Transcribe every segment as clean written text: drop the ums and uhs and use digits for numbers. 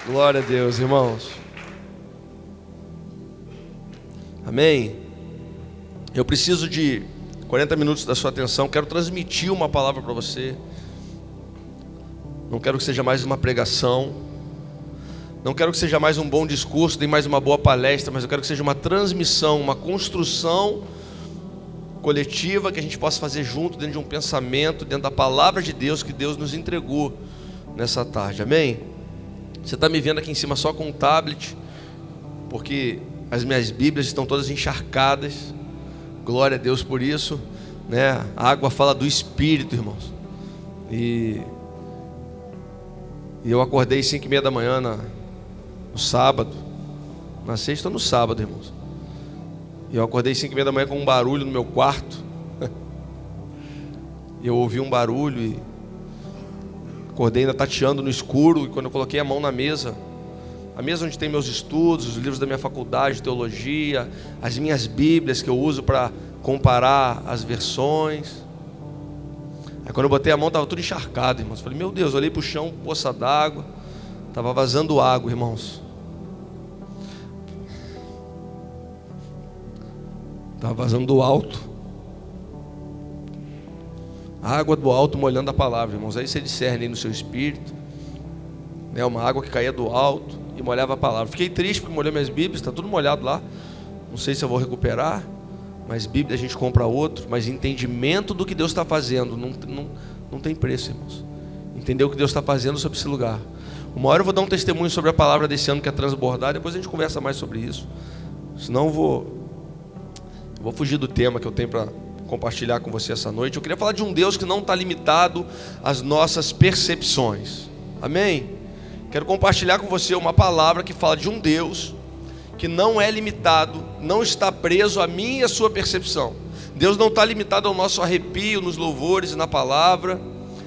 Glória a Deus, irmãos. Amém. Eu preciso de 40 minutos da sua atenção. Quero transmitir uma palavra para você. Não quero que seja mais uma pregação. Não quero que seja mais um bom discurso, nem mais uma boa palestra, mas eu quero que seja uma transmissão, uma construção coletiva que a gente possa fazer junto, dentro de um pensamento, dentro da palavra de Deus que Deus nos entregou nessa tarde. Amém? Você está me vendo aqui em cima só com um tablet, porque as minhas Bíblias estão todas encharcadas. Glória a Deus por isso, né? A água fala do Espírito, irmãos. E eu acordei 5h30 da manhã no sábado. Na sexta ou no sábado, irmãos. E eu acordei 5h30 da manhã com um barulho no meu quarto. Eu ouvi um barulho e acordei ainda tateando no escuro. E quando eu coloquei a mão na mesa, a mesa onde tem meus estudos, os livros da minha faculdade de teologia, as minhas Bíblias que eu uso para comparar as versões. Aí quando eu botei a mão estava tudo encharcado, irmãos. Falei, meu Deus, olhei para o chão, poça d'água. Estava vazando água, irmãos. Estava vazando do alto. A água do alto molhando a palavra, irmãos. Aí você discerne aí no seu espírito, né? Uma água que caía do alto e molhava a palavra. Fiquei triste porque molhou minhas Bíblias, está tudo molhado lá. Não sei se eu vou recuperar, mas Bíblia a gente compra outro. Mas entendimento do que Deus está fazendo não tem preço, irmãos. Entender o que Deus está fazendo sobre esse lugar. Uma hora eu vou dar um testemunho sobre a palavra desse ano que é transbordar. Depois a gente conversa mais sobre isso. Senão eu vou fugir do tema que eu tenho para compartilhar com você essa noite. Eu queria falar de um Deus que não está limitado às nossas percepções. Amém? Quero compartilhar com você uma palavra que fala de um Deus que não é limitado, não está preso à minha e à sua percepção. Deus não está limitado ao nosso arrepio nos louvores e na palavra,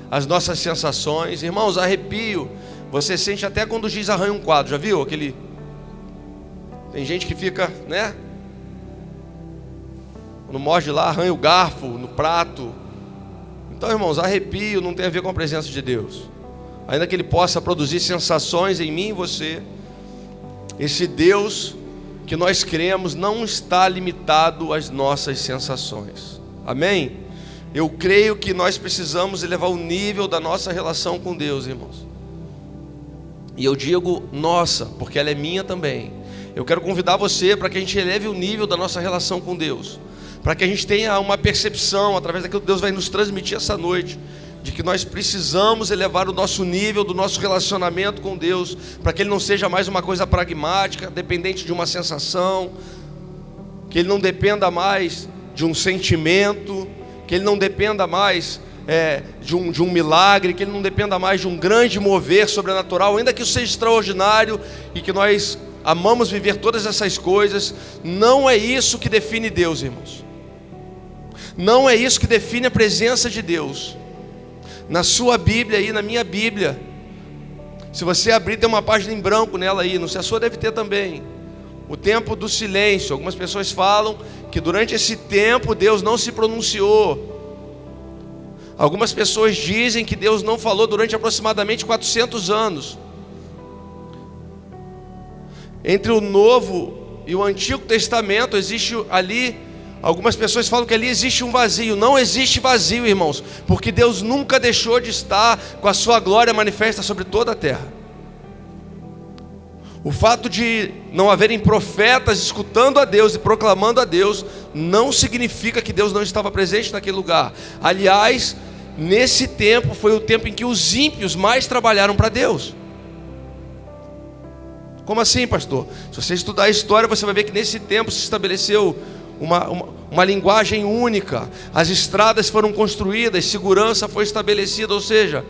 às nossas sensações. Irmãos, arrepio você sente até quando o giz arranha um quadro. Já viu aquele? Tem gente que fica, né? Quando morde lá, arranha o garfo no prato. Então, irmãos, arrepio não tem a ver com a presença de Deus. Ainda que Ele possa produzir sensações em mim e você, esse Deus que nós cremos não está limitado às nossas sensações. Amém? Eu creio que nós precisamos elevar o nível da nossa relação com Deus, irmãos. E eu digo nossa, porque ela é minha também. Eu quero convidar você para que a gente eleve o nível da nossa relação com Deus, para que a gente tenha uma percepção, através daquilo que Deus vai nos transmitir essa noite, de que nós precisamos elevar o nosso nível do nosso relacionamento com Deus, para que Ele não seja mais uma coisa pragmática, dependente de uma sensação, que Ele não dependa mais de um sentimento, que Ele não dependa mais de um milagre, que Ele não dependa mais de um grande mover sobrenatural, ainda que isso seja extraordinário e que nós amamos viver todas essas coisas. Não é isso que define Deus, irmãos. Não é isso que define a presença de Deus. Na sua Bíblia aí, na minha Bíblia, se você abrir, tem uma página em branco nela aí. Não sei, a sua deve ter também. O tempo do silêncio. Algumas pessoas falam que durante esse tempo Deus não se pronunciou. Algumas pessoas dizem que Deus não falou durante aproximadamente 400 anos. Entre o Novo e o Antigo Testamento existe ali, algumas pessoas falam que ali existe um vazio. Não existe vazio, irmãos, porque Deus nunca deixou de estar com a sua glória manifesta sobre toda a terra. O fato de não haverem profetas escutando a Deus e proclamando a Deus não significa que Deus não estava presente naquele lugar. Aliás, nesse tempo foi o tempo em que os ímpios mais trabalharam para Deus. Como assim, pastor? Se você estudar a história, você vai ver que nesse tempo se estabeleceu uma linguagem única. As estradas foram construídas, segurança foi estabelecida, ou seja,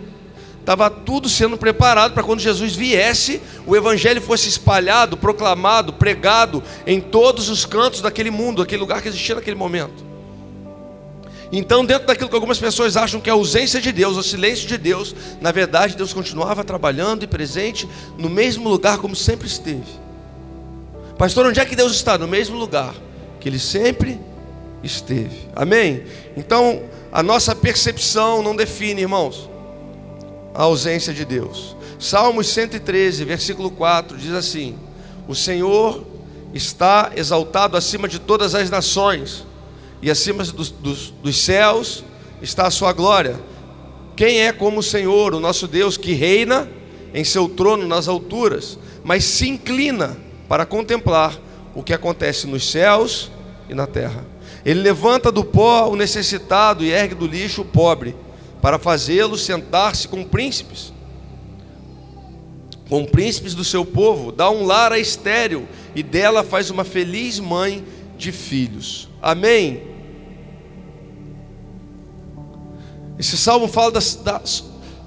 estava tudo sendo preparado para quando Jesus viesse, o evangelho fosse espalhado, proclamado, pregado em todos os cantos daquele mundo, aquele lugar que existia naquele momento. Então, dentro daquilo que algumas pessoas acham que é a ausência de Deus, o silêncio de Deus, na verdade Deus continuava trabalhando e presente no mesmo lugar como sempre esteve. Pastor, onde é que Deus está? No mesmo lugar que Ele sempre esteve. Amém? Então, a nossa percepção não define, irmãos, a ausência de Deus. Salmos 113, versículo 4, diz assim: o Senhor está exaltado acima de todas as nações, e acima dos céus está a sua glória. Quem é como o Senhor, o nosso Deus, que reina em seu trono nas alturas, mas se inclina para contemplar o que acontece nos céus e na terra. Ele levanta do pó o necessitado e ergue do lixo o pobre, para fazê-lo sentar-se com príncipes do seu povo. Dá um lar à estéril, e dela faz uma feliz mãe de filhos. Amém? Esse salmo fala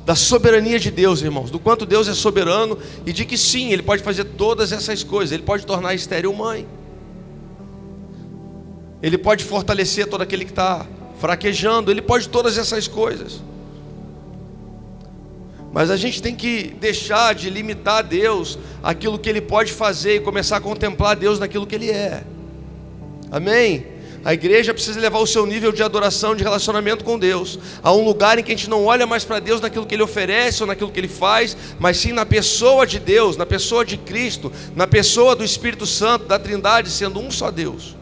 da soberania de Deus, irmãos, do quanto Deus é soberano, e de que sim, Ele pode fazer todas essas coisas. Ele pode tornar a estéril mãe, Ele pode fortalecer todo aquele que está fraquejando, Ele pode todas essas coisas. Mas a gente tem que deixar de limitar a Deus aquilo que Ele pode fazer e começar a contemplar Deus naquilo que Ele é. Amém? A igreja precisa levar o seu nível de adoração, de relacionamento com Deus a um lugar em que a gente não olha mais para Deus naquilo que Ele oferece ou naquilo que Ele faz, mas sim na pessoa de Deus, na pessoa de Cristo, na pessoa do Espírito Santo, da Trindade, sendo um só Deus.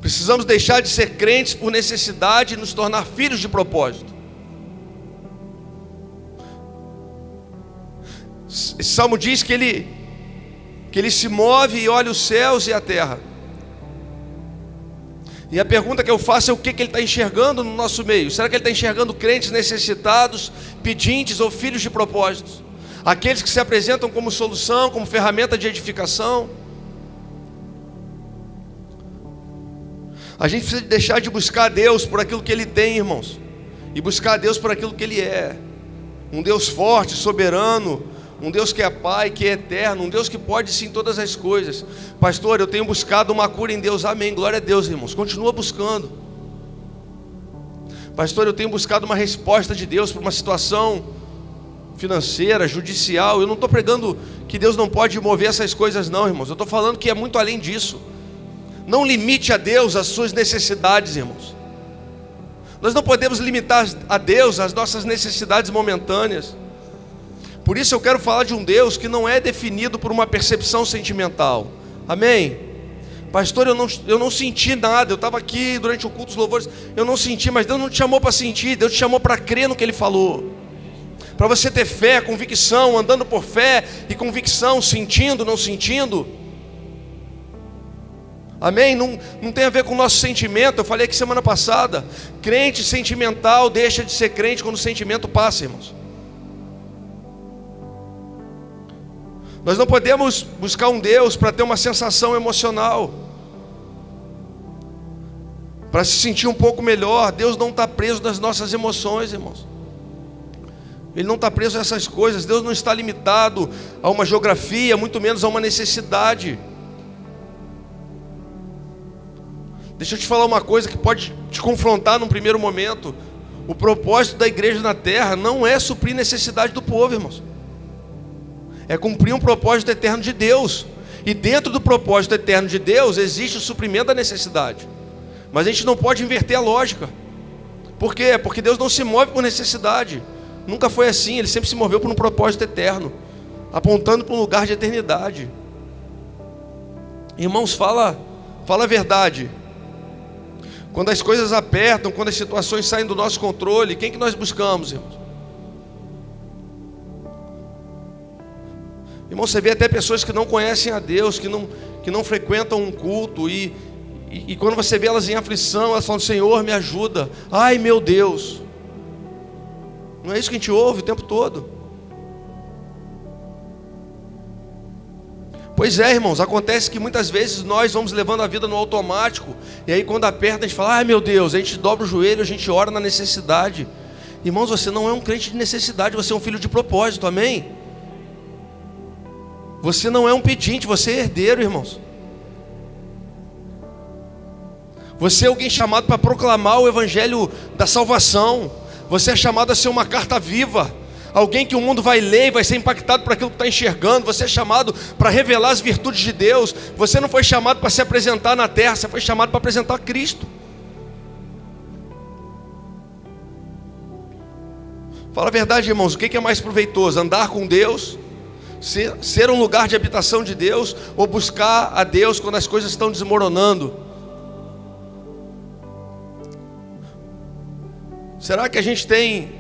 Precisamos deixar de ser crentes por necessidade e nos tornar filhos de propósito. Esse salmo diz que ele se move e olha os céus e a terra. E a pergunta que eu faço é: o que ele está enxergando no nosso meio? Será que ele está enxergando crentes necessitados, pedintes ou filhos de propósitos? Aqueles que se apresentam como solução, como ferramenta de edificação? A gente precisa deixar de buscar a Deus por aquilo que Ele tem, irmãos, e buscar a Deus por aquilo que Ele é. Um Deus forte, soberano, um Deus que é Pai, que é eterno, um Deus que pode sim todas as coisas. Pastor, eu tenho buscado uma cura em Deus. Amém, glória a Deus, irmãos, continua buscando. Pastor, eu tenho buscado uma resposta de Deus para uma situação financeira, judicial. Eu não estou pregando que Deus não pode mover essas coisas não, irmãos. Eu estou falando que é muito além disso. Não limite a Deus as suas necessidades, irmãos. Nós não podemos limitar a Deus as nossas necessidades momentâneas. Por isso eu quero falar de um Deus que não é definido por uma percepção sentimental. Amém? Pastor, eu não senti nada. Eu estava aqui durante o culto dos louvores, eu não senti, mas Deus não te chamou para sentir, Deus te chamou para crer no que Ele falou. Para você ter fé, convicção, andando por fé e convicção, sentindo, não sentindo. Amém? Não tem a ver com o nosso sentimento. Eu falei aqui semana passada, crente sentimental deixa de ser crente quando o sentimento passa, irmãos. Nós não podemos buscar um Deus para ter uma sensação emocional, para se sentir um pouco melhor. Deus não está preso nas nossas emoções, irmãos. Ele não está preso a essas coisas. Deus não está limitado a uma geografia, muito menos a uma necessidade. Deixa eu te falar uma coisa que pode te confrontar num primeiro momento. O propósito da igreja na terra não é suprir necessidade do povo, irmãos. É cumprir um propósito eterno de Deus. E dentro do propósito eterno de Deus existe o suprimento da necessidade. Mas a gente não pode inverter a lógica. Por quê? Porque Deus não se move por necessidade. Nunca foi assim. Ele sempre se moveu por um propósito eterno, apontando para um lugar de eternidade. Irmãos, fala a verdade. Quando as coisas apertam, quando as situações saem do nosso controle, quem que nós buscamos, irmãos? Irmão, você vê até pessoas que não conhecem a Deus, que não frequentam um culto, e quando você vê elas em aflição, elas falam: Senhor, me ajuda. Ai, meu Deus. Não é isso que a gente ouve o tempo todo? Pois é, irmãos, acontece que muitas vezes nós vamos levando a vida no automático, e aí quando aperta a gente fala: ai meu Deus, a gente dobra o joelho, a gente ora na necessidade. Irmãos, você não é um crente de necessidade, você é um filho de propósito, amém? Você não é um pedinte, você é herdeiro, irmãos. Você é alguém chamado para proclamar o evangelho da salvação. Você é chamado a ser uma carta viva, alguém que o mundo vai ler e vai ser impactado por aquilo que está enxergando. Você é chamado para revelar as virtudes de Deus. Você não foi chamado para se apresentar na terra, você foi chamado para apresentar Cristo. Fala a verdade, irmãos, o que é mais proveitoso? Andar com Deus, ser um lugar de habitação de Deus, ou buscar a Deus quando as coisas estão desmoronando? Será que a gente tem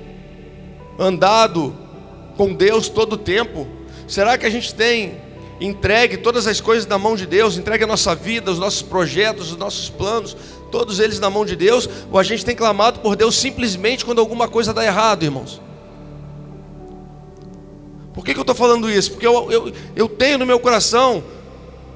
andado com Deus todo o tempo? Será que a gente tem entregue todas as coisas na mão de Deus, entregue a nossa vida, os nossos projetos, os nossos planos, todos eles na mão de Deus? Ou a gente tem clamado por Deus simplesmente quando alguma coisa dá errado, irmãos? Por que eu estou falando isso? Porque eu tenho no meu coração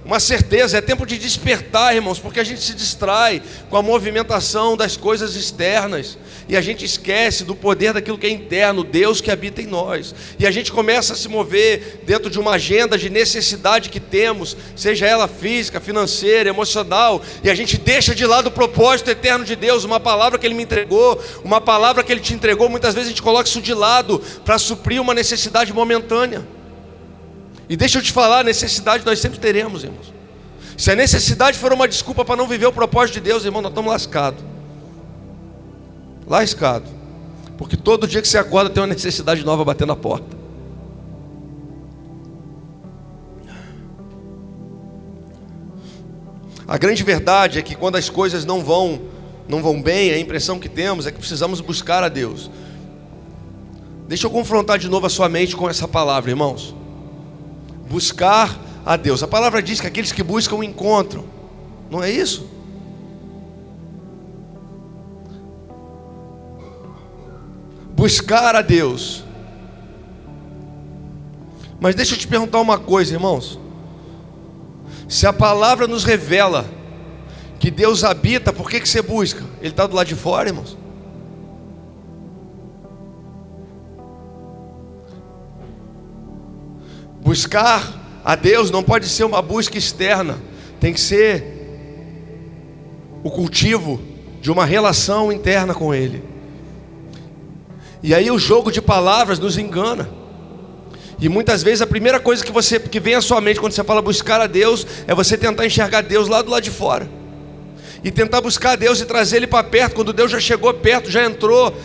uma certeza, é tempo de despertar, irmãos, porque a gente se distrai com a movimentação das coisas externas, e a gente esquece do poder daquilo que é interno, Deus que habita em nós, e a gente começa a se mover dentro de uma agenda de necessidade que temos, seja ela física, financeira, emocional, e a gente deixa de lado o propósito eterno de Deus, uma palavra que Ele me entregou, uma palavra que Ele te entregou. Muitas vezes a gente coloca isso de lado para suprir uma necessidade momentânea. E deixa eu te falar, necessidade nós sempre teremos, irmãos. Se a necessidade for uma desculpa para não viver o propósito de Deus, irmão, nós estamos lascados. Lascados. Porque todo dia que você acorda tem uma necessidade nova batendo na porta. A grande verdade é que quando as coisas não vão bem, a impressão que temos é que precisamos buscar a Deus. Deixa eu confrontar de novo a sua mente com essa palavra, irmãos. Buscar a Deus. A palavra diz que aqueles que buscam o encontram. Não é isso? Buscar a Deus. Mas deixa eu te perguntar uma coisa, irmãos. Se a palavra nos revela que Deus habita, por que você busca? Ele está do lado de fora, irmãos? Buscar a Deus não pode ser uma busca externa, tem que ser o cultivo de uma relação interna com Ele. E aí o jogo de palavras nos engana. E muitas vezes a primeira coisa que vem à sua mente quando você fala buscar a Deus é você tentar enxergar Deus lá do lado de fora, e tentar buscar a Deus e trazer Ele para perto, quando Deus já chegou perto, já entrou,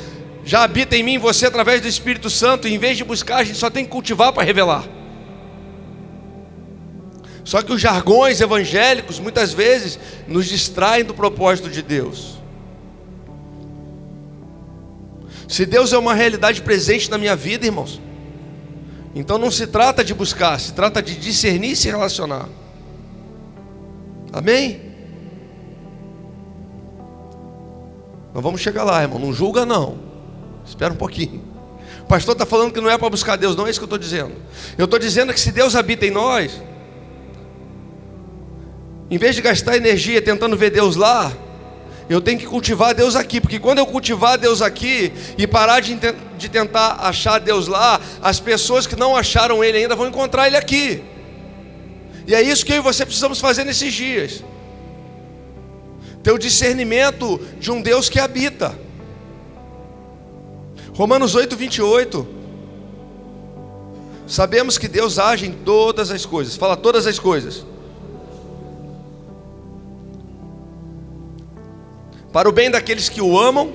já habita em mim e você através do Espírito Santo. E em vez de buscar, a gente só tem que cultivar para revelar. Só que os jargões evangélicos muitas vezes nos distraem do propósito de Deus. Se Deus é uma realidade presente na minha vida, irmãos, então não se trata de buscar, se trata de discernir e se relacionar. Amém? Nós vamos chegar lá, irmão, não julga não. Espera um pouquinho. O pastor está falando que não é para buscar Deus, não é isso que eu estou dizendo. Eu estou dizendo que se Deus habita em nós, em vez de gastar energia tentando ver Deus lá, eu tenho que cultivar Deus aqui. Porque quando eu cultivar Deus aqui e parar de tentar achar Deus lá, as pessoas que não acharam Ele ainda vão encontrar Ele aqui. E é isso que eu e você precisamos fazer nesses dias. Ter o discernimento de um Deus que habita. Romanos 8:28. Sabemos que Deus age em todas as coisas. Fala, todas as coisas. Para o bem daqueles que o amam,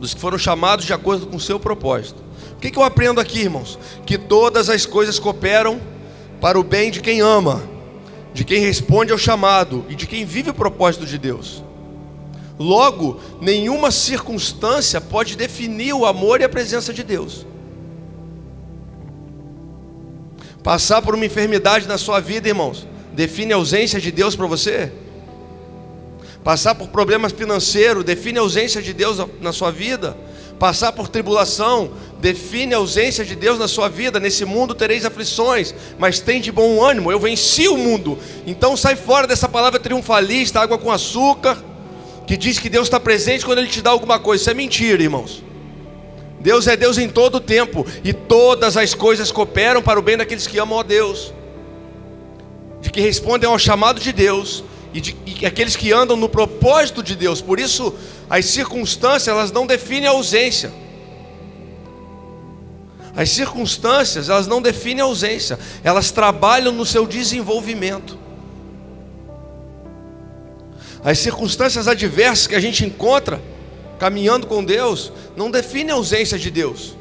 dos que foram chamados de acordo com o seu propósito. O que eu aprendo aqui, irmãos? Que todas as coisas cooperam para o bem de quem ama, de quem responde ao chamado e de quem vive o propósito de Deus. Logo, nenhuma circunstância pode definir o amor e a presença de Deus. Passar por uma enfermidade na sua vida, irmãos, define a ausência de Deus para você? Passar por problemas financeiros define a ausência de Deus na sua vida? Passar por tribulação define a ausência de Deus na sua vida? Nesse mundo tereis aflições, mas tem de bom ânimo, eu venci o mundo. Então sai fora dessa palavra triunfalista, água com açúcar, que diz que Deus está presente quando Ele te dá alguma coisa. Isso é mentira, irmãos. Deus é Deus em todo o tempo, e todas as coisas cooperam para o bem daqueles que amam a Deus, de que respondem ao chamado de Deus, e aqueles que andam no propósito de Deus. Por isso as circunstâncias, elas não definem a ausência. As circunstâncias, elas não definem a ausência, elas trabalham no seu desenvolvimento. As circunstâncias adversas que a gente encontra caminhando com Deus não definem a ausência de Deus.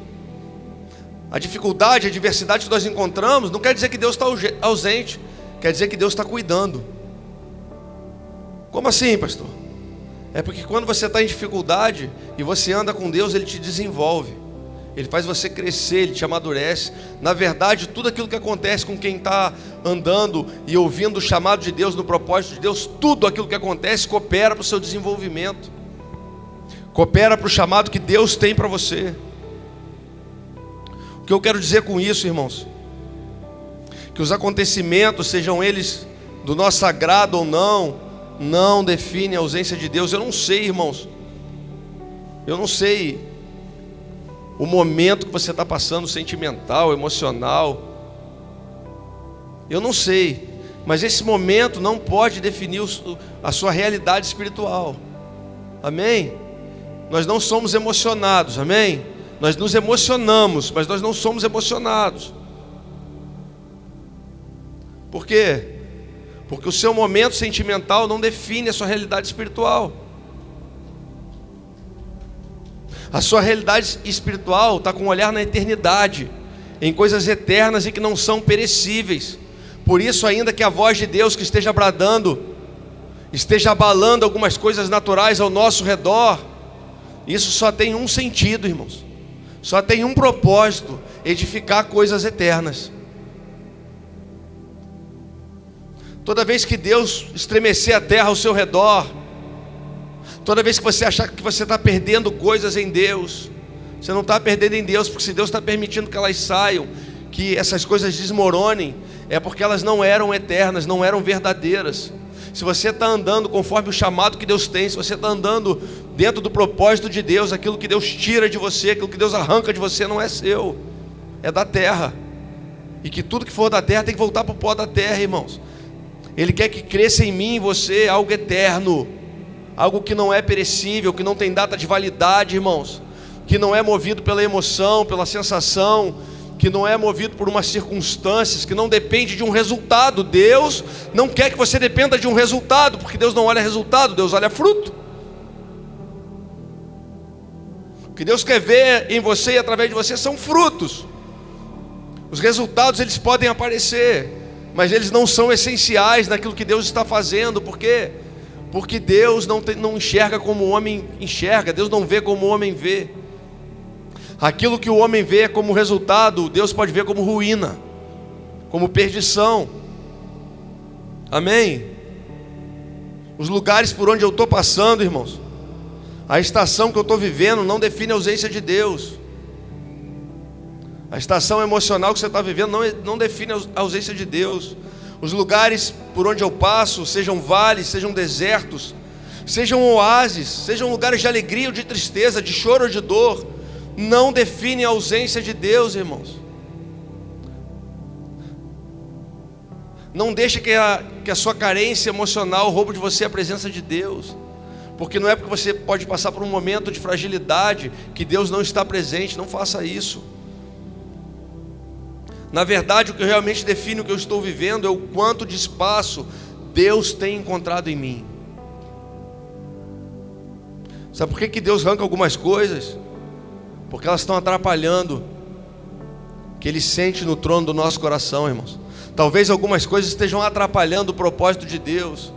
A dificuldade, a adversidade que nós encontramos não quer dizer que Deus está ausente, quer dizer que Deus está cuidando. Como assim, pastor? É porque quando você está em dificuldade e você anda com Deus, Ele te desenvolve, Ele faz você crescer, Ele te amadurece. Na verdade, tudo aquilo que acontece com quem está andando e ouvindo o chamado de Deus, no propósito de Deus, tudo aquilo que acontece coopera para o seu desenvolvimento, coopera para o chamado que Deus tem para você. O que eu quero dizer com isso, irmãos? Que os acontecimentos, sejam eles do nosso agrado ou não definem a ausência de Deus. Eu não sei, irmãos, eu não sei o momento que você está passando, sentimental, emocional, eu não sei, mas esse momento não pode definir a sua realidade espiritual. Amém? Nós não somos emocionados, amém? Nós nos emocionamos, mas nós não somos emocionados. Por quê? Porque o seu momento sentimental não define a sua realidade espiritual. A sua realidade espiritual está com um olhar na eternidade, em coisas eternas e que não são perecíveis. Por isso, ainda que a voz de Deus que esteja bradando, esteja abalando algumas coisas naturais ao nosso redor, isso só tem um sentido, irmãos. Só tem um propósito: edificar coisas eternas. Toda vez que Deus estremecer a terra ao seu redor, toda vez que você achar que você está perdendo coisas em Deus, você não está perdendo em Deus, porque se Deus está permitindo que elas saiam, que essas coisas desmoronem, é porque elas não eram eternas, não eram verdadeiras. Se você está andando conforme o chamado que Deus tem, se você está andando dentro do propósito de Deus, aquilo que Deus tira de você, aquilo que Deus arranca de você não é seu, é da terra. E que tudo que for da terra tem que voltar para o pó da terra, irmãos. Ele quer que cresça em mim e em você algo eterno, algo que não é perecível, que não tem data de validade, irmãos, que não é movido pela emoção, pela sensação, que não é movido por umas circunstâncias, que não depende de um resultado. Deus não quer que você dependa de um resultado, porque Deus não olha resultado, Deus olha fruto. O que Deus quer ver em você e através de você são frutos. Os resultados, eles podem aparecer, mas eles não são essenciais naquilo que Deus está fazendo. Por quê? Porque Deus não enxerga como o homem enxerga, Deus não vê como o homem vê. Aquilo que o homem vê como resultado, Deus pode ver como ruína, como perdição. Amém? Os lugares por onde eu estou passando, irmãos, a estação que eu estou vivendo não define a ausência de Deus. A estação emocional que você está vivendo não define a ausência de Deus. Os lugares por onde eu passo, sejam vales, sejam desertos, sejam oásis, sejam lugares de alegria ou de tristeza, de choro ou de dor, não definem a ausência de Deus, irmãos. Não deixe que a sua carência emocional roube de você a presença de Deus, porque não é porque você pode passar por um momento de fragilidade que Deus não está presente. Não faça isso. Na verdade, o que realmente define o que eu estou vivendo é o quanto de espaço Deus tem encontrado em mim. Sabe por que Deus arranca algumas coisas? Porque elas estão atrapalhando o que Ele sente no trono do nosso coração, irmãos. Talvez algumas coisas estejam atrapalhando o propósito de Deus.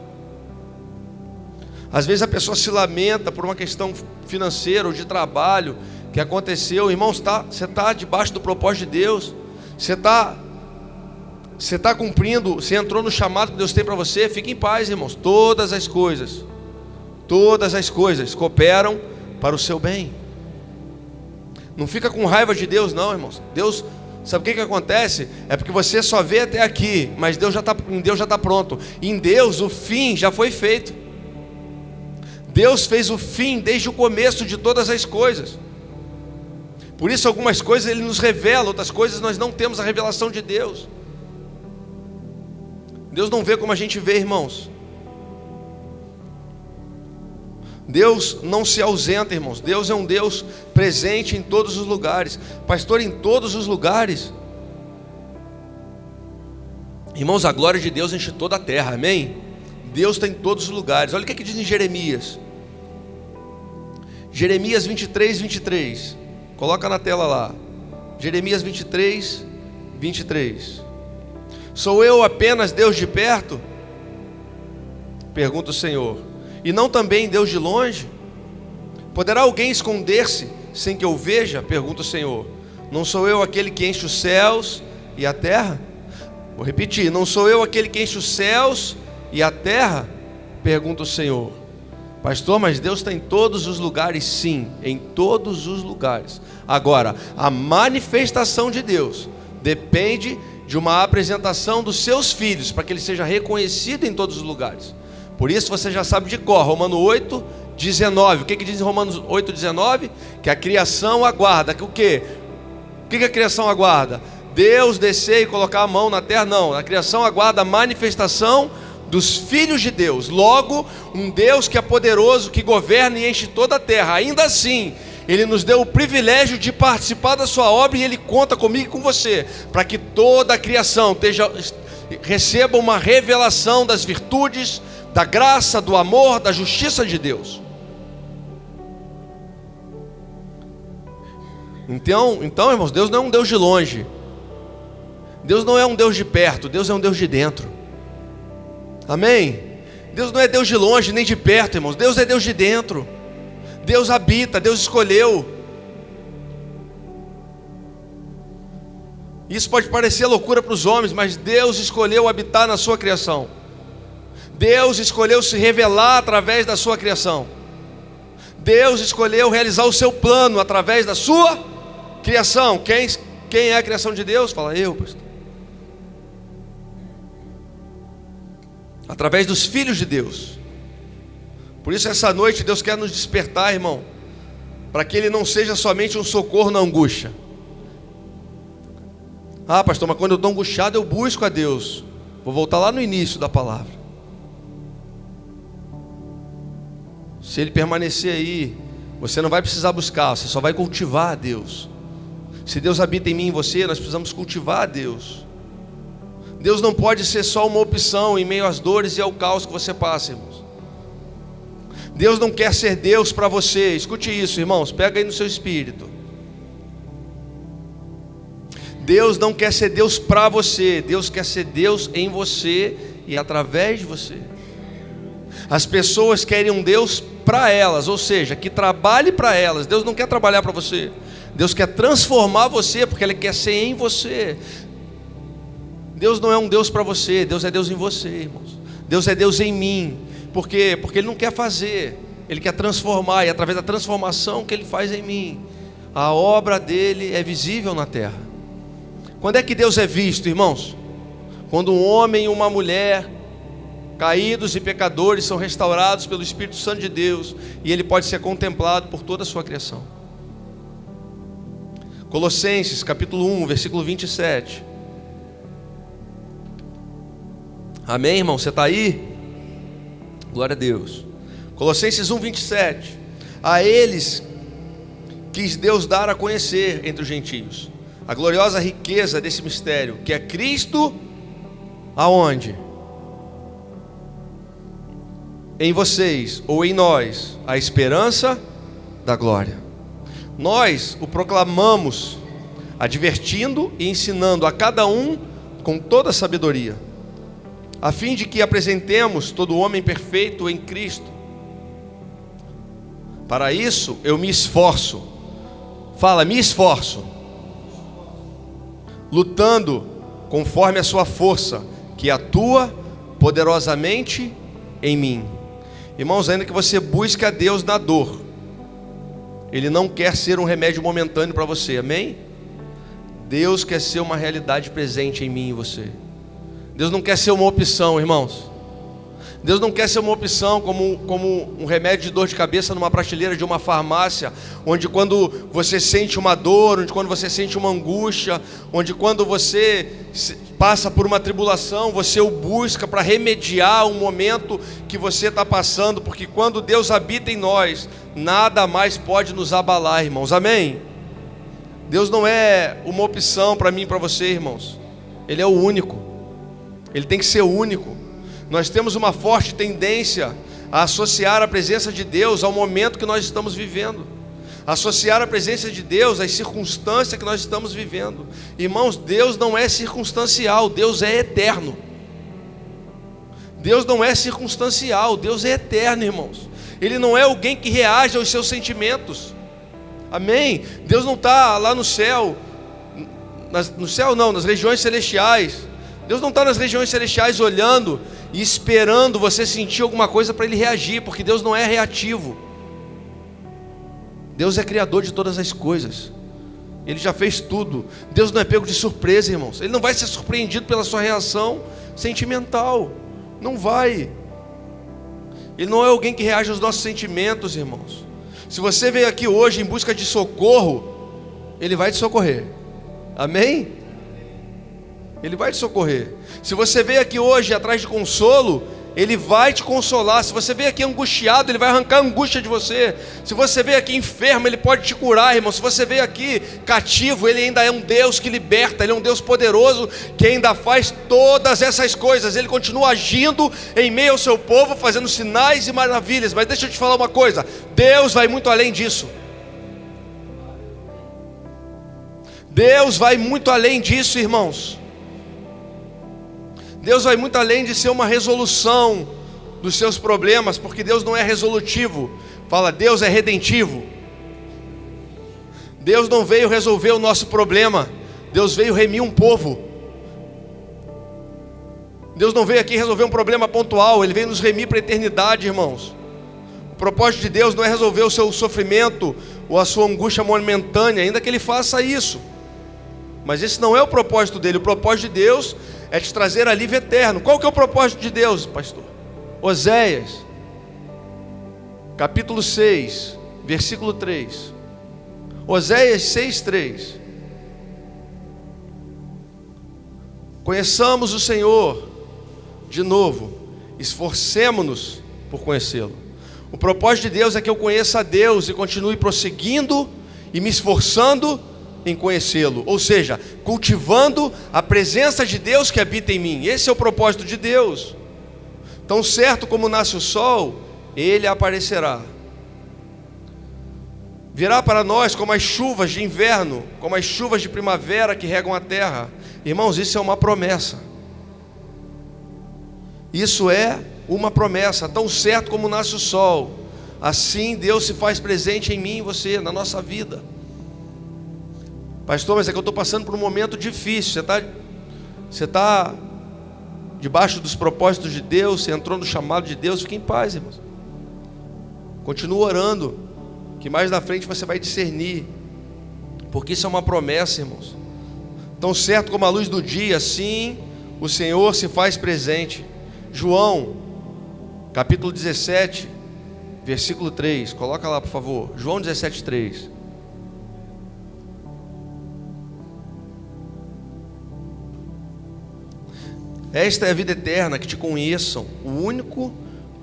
Às vezes a pessoa se lamenta por uma questão financeira ou de trabalho que aconteceu. Irmãos, você está debaixo do propósito de Deus. Você está cumprindo, você entrou no chamado que Deus tem para você. Fique em paz, irmãos. Todas as coisas cooperam para o seu bem. Não fica com raiva de Deus, não, irmãos. Deus, sabe o que acontece? É porque você só vê até aqui, mas em Deus já está pronto. Em Deus o fim já foi feito. Deus fez o fim desde o começo de todas as coisas. Por isso algumas coisas Ele nos revela, outras coisas nós não temos a revelação de Deus. Deus não vê como a gente vê, irmãos. Deus não se ausenta, irmãos. Deus é um Deus presente em todos os lugares. Pastor, em todos os lugares. Irmãos, a glória de Deus enche toda a terra, amém? Deus está em todos os lugares. Olha o que diz em Jeremias. Jeremias 23, 23. Coloca na tela lá. Jeremias 23, 23. Sou eu apenas Deus de perto? Pergunta o Senhor. E não também Deus de longe? Poderá alguém esconder-se sem que eu veja? Pergunta o Senhor. Não sou eu aquele que enche os céus e a terra? Vou repetir. Não sou eu aquele que enche os céus e a terra? Pergunta o Senhor. Pastor, mas Deus está em todos os lugares? Sim, em todos os lugares. Agora, a manifestação de Deus depende de uma apresentação dos seus filhos, para que ele seja reconhecido em todos os lugares. Por isso você já sabe de cor, Romanos 8, 19. O que diz em Romanos 8, 19? Que a criação aguarda. O que a criação aguarda? Deus descer e colocar a mão na terra? Não, a criação aguarda a manifestação dos filhos de Deus. Logo, um Deus que é poderoso, que governa e enche toda a terra. Ainda assim, Ele nos deu o privilégio de participar da sua obra, e Ele conta comigo e com você, para que toda a criação receba uma revelação das virtudes, da graça, do amor, da justiça de Deus. Então, irmãos, Deus não é um Deus de longe. Deus não é um Deus de perto. Deus é um Deus de dentro. Amém? Deus não é Deus de longe nem de perto, irmãos. Deus é Deus de dentro. Deus habita, Deus escolheu. Isso pode parecer loucura para os homens, mas Deus escolheu habitar na sua criação. Deus escolheu se revelar através da sua criação. Deus escolheu realizar o seu plano através da sua criação. Quem é a criação de Deus? Fala eu, pastor. Através dos filhos de Deus. Por isso essa noite Deus quer nos despertar, irmão, para que Ele não seja somente um socorro na angústia. Ah, pastor, mas quando eu estou angustiado eu busco a Deus. Vou voltar lá no início da palavra. Se Ele permanecer aí, você não vai precisar buscar, você só vai cultivar a Deus. Se Deus habita em mim e em você, nós precisamos cultivar a Deus. Deus não pode ser só uma opção em meio às dores e ao caos que você passa, irmãos. Deus não quer ser Deus para você. Escute isso, irmãos, pega aí no seu espírito. Deus não quer ser Deus para você. Deus quer ser Deus em você e através de você. As pessoas querem um Deus para elas, ou seja, que trabalhe para elas. Deus não quer trabalhar para você. Deus quer transformar você, porque Ele quer ser em você. Deus não é um Deus para você, Deus é Deus em você, irmãos. Deus é Deus em mim. Por quê? Porque Ele não quer fazer, Ele quer transformar, e é através da transformação que Ele faz em mim, a obra dEle é visível na terra. Quando é que Deus é visto, irmãos? Quando um homem e uma mulher caídos e pecadores são restaurados pelo Espírito Santo de Deus, e Ele pode ser contemplado por toda a sua criação. Colossenses capítulo 1, versículo 27. Amém, irmão? Você está aí? Glória a Deus. Colossenses 1, 27. A eles quis Deus dar a conhecer entre os gentios a gloriosa riqueza desse mistério, que é Cristo, aonde? Em vocês, ou em nós, a esperança da glória. Nós o proclamamos, advertindo e ensinando a cada um com toda a sabedoria, a fim de que apresentemos todo homem perfeito em Cristo. Para isso eu me esforço. Fala, me esforço. Lutando conforme a sua força, que atua poderosamente em mim. Irmãos, ainda que você busque a Deus na dor, Ele não quer ser um remédio momentâneo para você, amém? Deus quer ser uma realidade presente em mim e em você. Deus não quer ser uma opção, irmãos. Deus não quer ser uma opção como um remédio de dor de cabeça numa prateleira de uma farmácia, onde quando você sente uma dor, onde quando você sente uma angústia, onde quando você passa por uma tribulação, você o busca para remediar um momento que você está passando, porque quando Deus habita em nós, nada mais pode nos abalar, irmãos, amém? Deus não é uma opção para mim e para você, irmãos. Ele é o único. Ele tem que ser o único. Nós temos uma forte tendência a associar a presença de Deus ao momento que nós estamos vivendo. Associar a presença de Deus às circunstâncias que nós estamos vivendo. Irmãos, Deus não é circunstancial, Deus é eterno. Deus não é circunstancial, Deus é eterno, irmãos. Ele não é alguém que reage aos seus sentimentos. Amém? Deus não está lá no céu, no céu não, nas regiões celestiais. Deus não está nas regiões celestiais olhando e esperando você sentir alguma coisa para Ele reagir, porque Deus não é reativo. Deus é criador de todas as coisas. Ele já fez tudo. Deus não é pego de surpresa, irmãos. Ele não vai ser surpreendido pela sua reação sentimental. Não vai. Ele não é alguém que reage aos nossos sentimentos, irmãos. Se você veio aqui hoje em busca de socorro, Ele vai te socorrer. Amém? Ele vai te socorrer. Se você veio aqui hoje atrás de consolo, Ele vai te consolar. Se você veio aqui angustiado, Ele vai arrancar a angústia de você. Se você veio aqui enfermo, Ele pode te curar, irmão. Se você veio aqui cativo, Ele ainda é um Deus que liberta. Ele é um Deus poderoso que ainda faz todas essas coisas. Ele continua agindo em meio ao seu povo, fazendo sinais e maravilhas. Mas deixa eu te falar uma coisa: Deus vai muito além disso. Deus vai muito além disso, irmãos. Deus vai muito além de ser uma resolução dos seus problemas, porque Deus não é resolutivo. Fala, Deus é redentivo. Deus não veio resolver o nosso problema, Deus veio remir um povo. Deus não veio aqui resolver um problema pontual, Ele veio nos remir para a eternidade, irmãos. O propósito de Deus não é resolver o seu sofrimento ou a sua angústia momentânea, ainda que Ele faça isso. Mas esse não é o propósito dele. O propósito de Deus é te trazer alívio eterno. Qual que é o propósito de Deus, pastor? Oséias, capítulo 6, versículo 3. Oséias 6, 3. Conheçamos o Senhor de novo, esforcemo-nos por conhecê-lo. O propósito de Deus é que eu conheça a Deus e continue prosseguindo e me esforçando em conhecê-lo, ou seja, cultivando a presença de Deus que habita em mim. Esse é o propósito de Deus. Tão certo como nasce o sol, Ele aparecerá. Virá para nós como as chuvas de inverno, como as chuvas de primavera que regam a terra. Irmãos, isso é uma promessa. Isso é uma promessa. Tão certo como nasce o sol, assim Deus se faz presente em mim e em você, na nossa vida. Pastor, mas é que eu estou passando por um momento difícil. Você está debaixo dos propósitos de Deus, você entrou no chamado de Deus. Fique em paz, irmãos. Continua orando, que mais na frente você vai discernir, porque isso é uma promessa, irmãos. Tão certo como a luz do dia, assim o Senhor se faz presente. João, capítulo 17, versículo 3. Coloca lá, por favor. João 17, 3. Esta é a vida eterna, que te conheçam, o único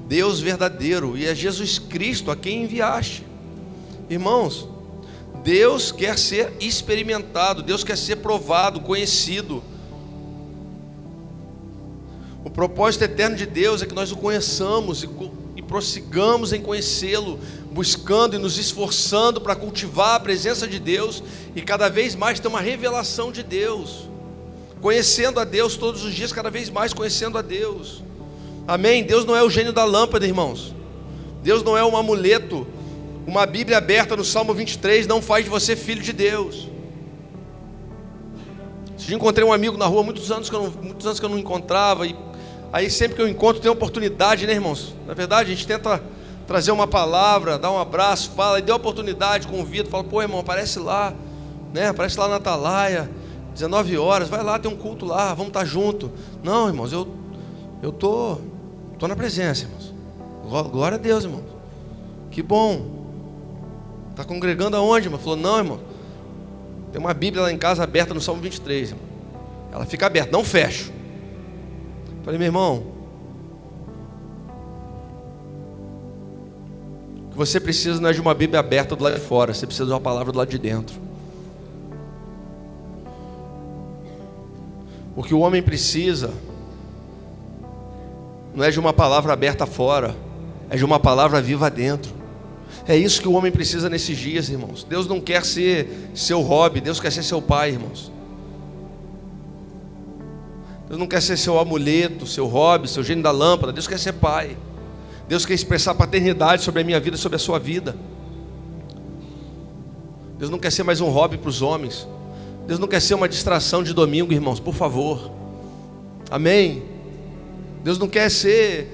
Deus verdadeiro, e é Jesus Cristo a quem enviaste. Irmãos, Deus quer ser experimentado, Deus quer ser provado, conhecido. O propósito eterno de Deus é que nós o conheçamos e prossigamos em conhecê-lo, buscando e nos esforçando para cultivar a presença de Deus e cada vez mais ter uma revelação de Deus. Conhecendo a Deus todos os dias, cada vez mais conhecendo a Deus. Amém? Deus não é o gênio da lâmpada, irmãos. Deus não é um amuleto. Uma Bíblia aberta no Salmo 23 não faz de você filho de Deus. Eu encontrei um amigo na rua muitos anos que eu não encontrava, e aí sempre que eu encontro tem oportunidade, né, irmãos? Na verdade a gente tenta trazer uma palavra, dar um abraço, fala, e deu oportunidade, convido, fala, pô, irmão, aparece lá, né? Aparece lá na Atalaia, 19 horas, vai lá, tem um culto lá, vamos estar junto. Não, irmãos, eu tô na presença, irmãos. Glória a Deus, irmãos. Que bom. Está congregando aonde, irmão? Falou, não, irmão, tem uma Bíblia lá em casa aberta no Salmo 23, irmão. Ela fica aberta, não fecho. Falei, meu irmão, o que você precisa não é de uma Bíblia aberta do lado de fora, você precisa de uma palavra do lado de dentro. O que o homem precisa não é de uma palavra aberta fora, é de uma palavra viva dentro. É isso que o homem precisa nesses dias, irmãos. Deus não quer ser seu hobby, Deus quer ser seu pai, irmãos. Deus não quer ser seu amuleto, seu hobby, seu gênio da lâmpada. Deus quer ser pai. Deus quer expressar paternidade sobre a minha vida, sobre a sua vida. Deus não quer ser mais um hobby para os homens. Deus não quer ser uma distração de domingo, irmãos, por favor. Amém? Deus não quer ser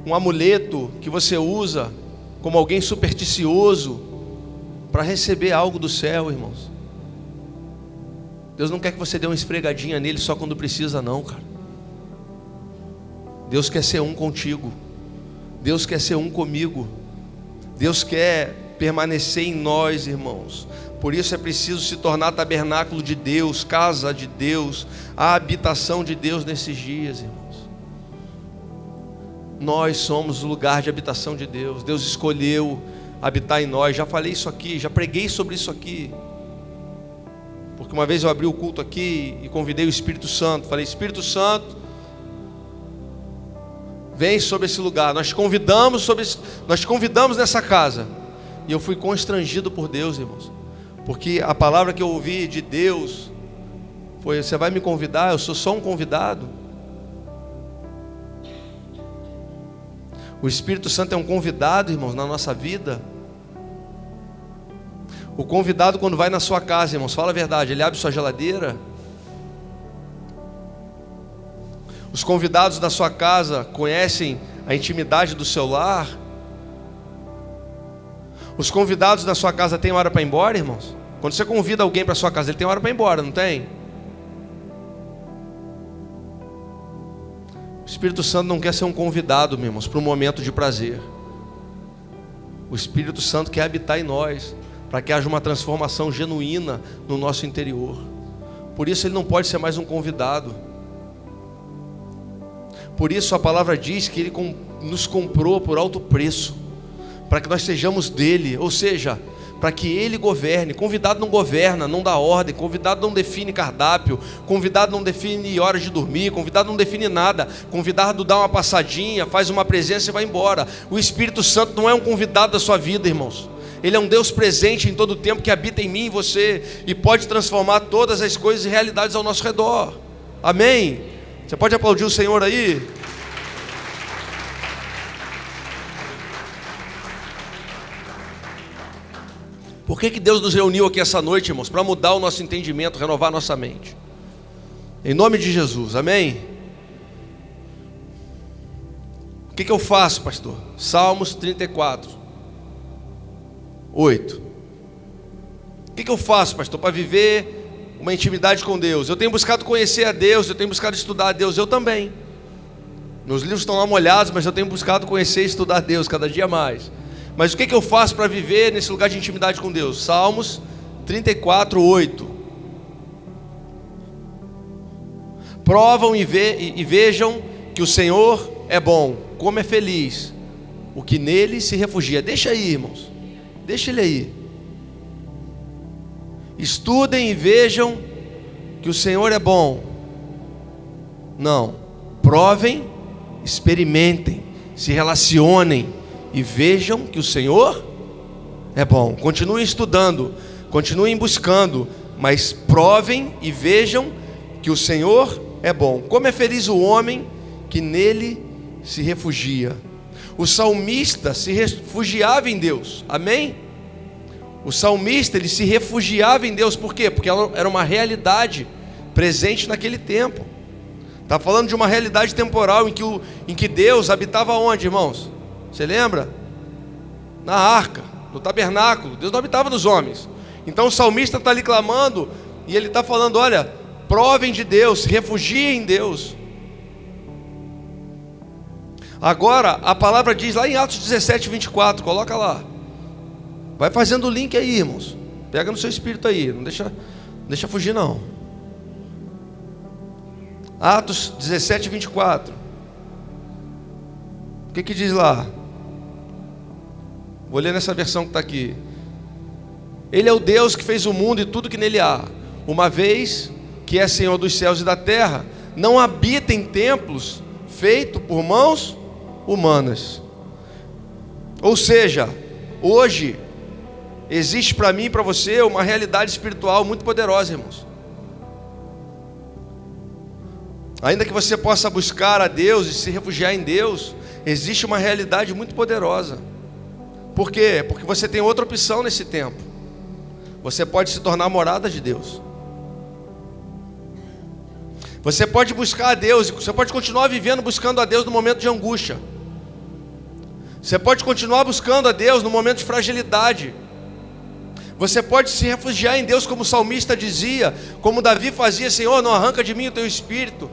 um amuleto que você usa como alguém supersticioso para receber algo do céu, irmãos. Deus não quer que você dê uma esfregadinha nele só quando precisa, não, cara. Deus quer ser um contigo. Deus quer ser um comigo. Deus quer permanecer em nós, irmãos. Por isso é preciso se tornar tabernáculo de Deus, casa de Deus, a habitação de Deus nesses dias, irmãos. Nós somos o lugar de habitação de Deus. Deus escolheu habitar em nós. Já falei isso aqui, já preguei sobre isso aqui. Porque uma vez eu abri o culto aqui e convidei o Espírito Santo. Falei: Espírito Santo, vem sobre esse lugar. Nós te convidamos nessa casa. E eu fui constrangido por Deus, irmãos. Porque a palavra que eu ouvi de Deus foi: você vai me convidar? Eu sou só um convidado. O Espírito Santo é um convidado, irmãos, na nossa vida. O convidado, quando vai na sua casa, irmãos, fala a verdade, ele abre sua geladeira. Os convidados da sua casa conhecem a intimidade do seu lar. Os convidados da sua casa têm hora para ir embora, irmãos? Quando você convida alguém para sua casa, ele tem hora para ir embora, não tem? O Espírito Santo não quer ser um convidado, meus irmãos, para um momento de prazer. O Espírito Santo quer habitar em nós, para que haja uma transformação genuína no nosso interior. Por isso ele não pode ser mais um convidado. Por isso a palavra diz que ele nos comprou por alto preço, para que nós sejamos dele, ou seja, para que ele governe. Convidado não governa, não dá ordem. Convidado não define cardápio. Convidado não define horas de dormir. Convidado não define nada. Convidado dá uma passadinha, faz uma presença e vai embora. O Espírito Santo não é um convidado da sua vida, irmãos. Ele é um Deus presente em todo o tempo, que habita em mim e em você, e pode transformar todas as coisas e realidades ao nosso redor. Amém? Você pode aplaudir o Senhor aí? Por que Deus nos reuniu aqui essa noite, irmãos? Para mudar o nosso entendimento, renovar a nossa mente. Em nome de Jesus, amém? O que eu faço, pastor? Salmos 34, 8. O que eu faço, pastor, para viver uma intimidade com Deus? Eu tenho buscado conhecer a Deus, eu tenho buscado estudar a Deus, eu também. Meus livros estão lá molhados, mas eu tenho buscado conhecer e estudar a Deus cada dia mais. Mas o que eu faço para viver nesse lugar de intimidade com Deus? Salmos 34, 8. Provam e vejam que o Senhor é bom. Como é feliz o que nele se refugia. Deixa aí, irmãos. Deixa ele aí. Estudem e vejam que o Senhor é bom. Não. Provem, experimentem, se relacionem e vejam que o Senhor é bom. Continuem estudando, continuem buscando, mas provem e vejam que o Senhor é bom. Como é feliz o homem que nele se refugia. O salmista se refugiava em Deus, amém? O salmista, ele se refugiava em Deus, por quê? Porque era uma realidade presente naquele tempo. Está falando de uma realidade temporal em que Deus habitava onde, irmãos? Você lembra? Na arca, no tabernáculo. Deus não habitava nos homens. Então o salmista está ali clamando, e ele está falando: olha, provem de Deus, se refugiem em Deus. Agora, a palavra diz lá em Atos 17, 24, coloca lá. Vai fazendo o link aí, irmãos. Pega no seu espírito aí, não deixa fugir não. Atos 17, 24. O que diz lá? Vou ler nessa versão que está aqui. Ele é o Deus que fez o mundo e tudo que nele há. Uma vez que é Senhor dos céus e da terra, não habita em templos feitos por mãos humanas. Ou seja, hoje existe para mim e para você uma realidade espiritual muito poderosa, irmãos. Ainda que você possa buscar a Deus e se refugiar em Deus, existe uma realidade muito poderosa. Por quê? Porque você tem outra opção nesse tempo. Você pode se tornar morada de Deus. Você pode buscar a Deus, você pode continuar vivendo buscando a Deus no momento de angústia. Você pode continuar buscando a Deus no momento de fragilidade. Você pode se refugiar em Deus, como o salmista dizia, como Davi fazia: Senhor, não arranca de mim o teu espírito,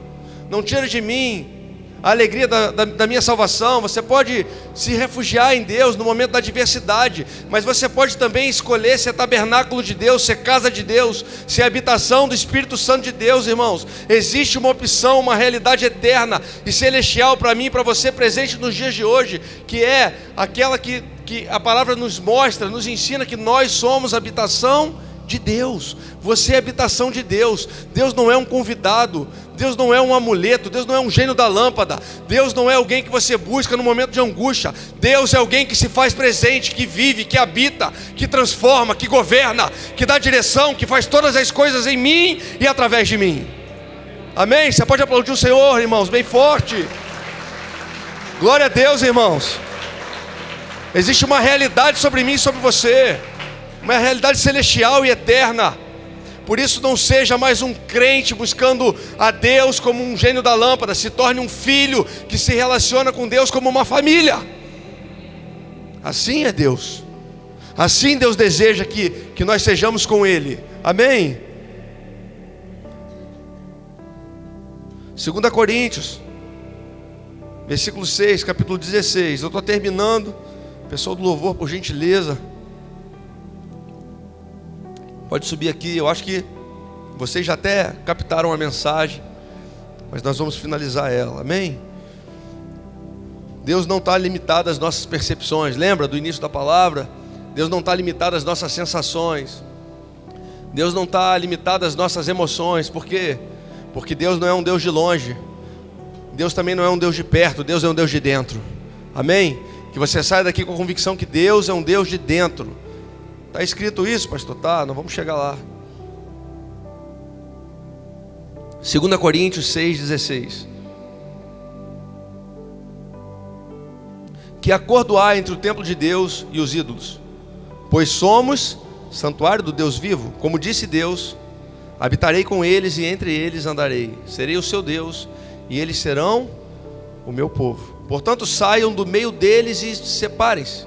não tira de mim a alegria da minha salvação. Você pode se refugiar em Deus no momento da adversidade, mas você pode também escolher ser tabernáculo de Deus, ser casa de Deus, ser habitação do Espírito Santo de Deus, irmãos. Existe uma opção, uma realidade eterna e celestial para mim e para você, presente nos dias de hoje, que é aquela que a palavra nos mostra, nos ensina que nós somos habitação de Deus. Você é habitação de Deus. Deus não é um convidado, Deus não é um amuleto, Deus não é um gênio da lâmpada, Deus não é alguém que você busca no momento de angústia. Deus é alguém que se faz presente, que vive, que habita, que transforma, que governa, que dá direção, que faz todas as coisas em mim e através de mim. Amém? Você pode aplaudir o Senhor, irmãos, bem forte. Glória a Deus, irmãos. Existe uma realidade sobre mim e sobre você, uma realidade celestial e eterna. Por isso, não seja mais um crente buscando a Deus como um gênio da lâmpada. Se torne um filho que se relaciona com Deus como uma família. Assim é Deus. Assim Deus deseja que nós sejamos com Ele. Amém? 2 Coríntios, versículo 6, capítulo 16. Eu estou terminando. Pessoal do louvor, por gentileza, pode subir aqui. Eu acho que vocês já até captaram a mensagem, mas nós vamos finalizar ela. Amém? Deus não está limitado às nossas percepções. Lembra do início da palavra? Deus não está limitado às nossas sensações. Deus não está limitado às nossas emoções. Por quê? Porque Deus não é um Deus de longe. Deus também não é um Deus de perto. Deus é um Deus de dentro. Amém? Que você saia daqui com a convicção que Deus é um Deus de dentro. Está escrito isso, pastor? Tá, nós vamos chegar lá. 2 Coríntios 6,16. Que acordo há entre o templo de Deus e os ídolos? Pois somos santuário do Deus vivo. Como disse Deus: habitarei com eles e entre eles andarei. Serei o seu Deus e eles serão o meu povo. Portanto, saiam do meio deles e separem-se,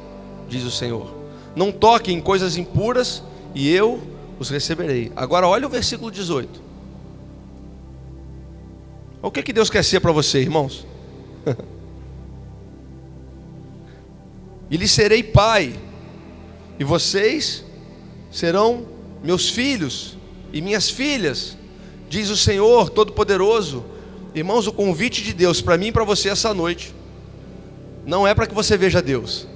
diz o Senhor. Não toquem em coisas impuras e eu os receberei. Agora olha o versículo 18. O que Deus quer ser para você, irmãos? E lhes serei pai, e vocês serão meus filhos e minhas filhas, diz o Senhor Todo-Poderoso. Irmãos, o convite de Deus para mim e para você essa noite não é para que você veja Deus.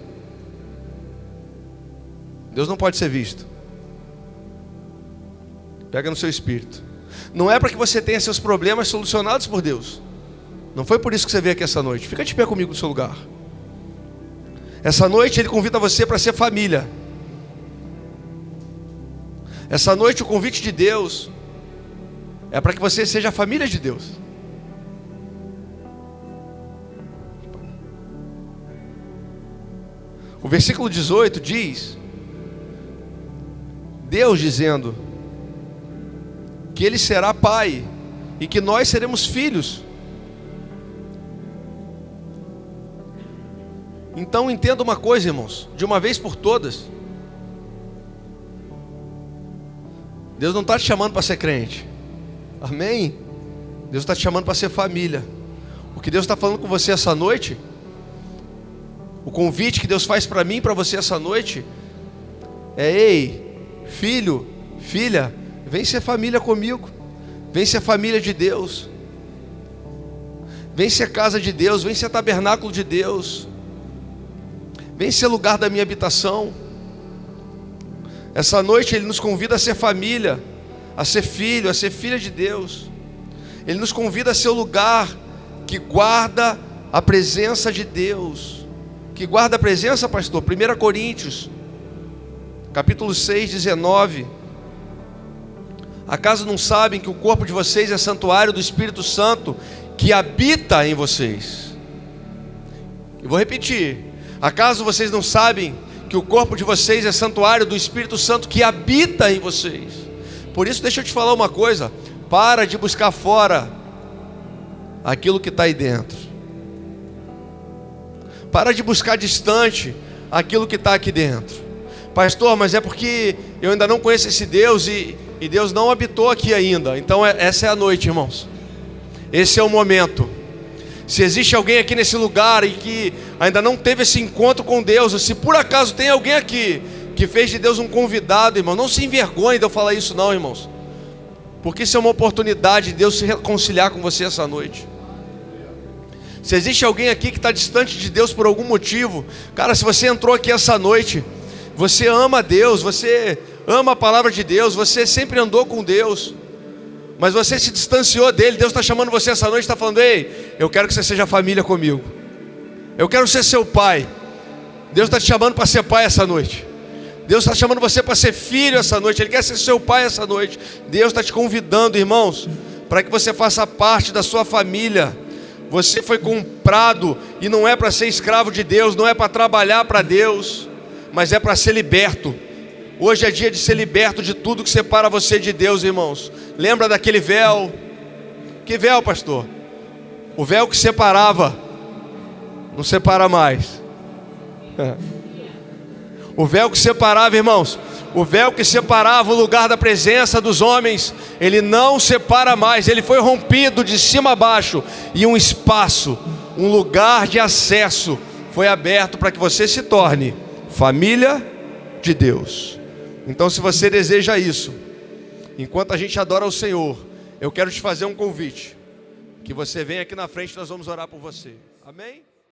Deus não pode ser visto. Pega no seu espírito. Não é para que você tenha seus problemas solucionados por Deus. Não foi por isso que você veio aqui essa noite. Fica de pé comigo no seu lugar. Essa noite Ele convida você para ser família. Essa noite o convite de Deus é para que você seja a família de Deus. O versículo 18 diz, Deus dizendo que Ele será pai e que nós seremos filhos. Então entenda uma coisa, irmãos, de uma vez por todas. Deus não está te chamando para ser crente. Amém? Deus está te chamando para ser família. O que Deus está falando com você essa noite, o convite que Deus faz para mim e para você essa noite é: ei, filho, filha, vem ser família comigo. Vem ser família de Deus. Vem ser casa de Deus. Vem ser tabernáculo de Deus. Vem ser lugar da minha habitação. Essa noite Ele nos convida a ser família, a ser filho, a ser filha de Deus. Ele nos convida a ser o lugar que guarda a presença de Deus. Que guarda a presença, pastor? 1 Coríntios capítulo 6, 19. Acaso não sabem que o corpo de vocês é santuário do Espírito Santo que habita em vocês? Eu vou repetir. Acaso vocês não sabem que o corpo de vocês é santuário do Espírito Santo que habita em vocês? Por isso, deixa eu te falar uma coisa. Para de buscar fora aquilo que está aí dentro. Para de buscar distante aquilo que está aqui dentro. Pastor, mas é porque eu ainda não conheço esse Deus e Deus não habitou aqui ainda. Então essa é a noite, irmãos. Esse é o momento. Se existe alguém aqui nesse lugar e que ainda não teve esse encontro com Deus, ou se por acaso tem alguém aqui que fez de Deus um convidado, irmão, não se envergonhe de eu falar isso não, irmãos. Porque isso é uma oportunidade de Deus se reconciliar com você essa noite. Se existe alguém aqui que está distante de Deus por algum motivo, cara, se você entrou aqui essa noite, você ama Deus, você ama a palavra de Deus, você sempre andou com Deus, mas você se distanciou dele. Deus está chamando você essa noite, está falando: ei, eu quero que você seja família comigo, eu quero ser seu pai. Deus está te chamando para ser pai essa noite. Deus está chamando você para ser filho essa noite. Ele quer ser seu pai essa noite. Deus está te convidando, irmãos, para que você faça parte da sua família. Você foi comprado e não é para ser escravo de Deus, não é para trabalhar para Deus, mas é para ser liberto. Hoje é dia de ser liberto de tudo que separa você de Deus, irmãos. Lembra daquele véu? Que véu, pastor? O véu que separava, não separa mais. O véu que separava, irmãos, o véu que separava o lugar da presença dos homens, ele não separa mais. Ele foi rompido de cima a baixo, e um espaço, um lugar de acesso foi aberto para que você se torne família de Deus. Então, se você deseja isso, enquanto a gente adora o Senhor, eu quero te fazer um convite, que você venha aqui na frente, nós vamos orar por você. Amém?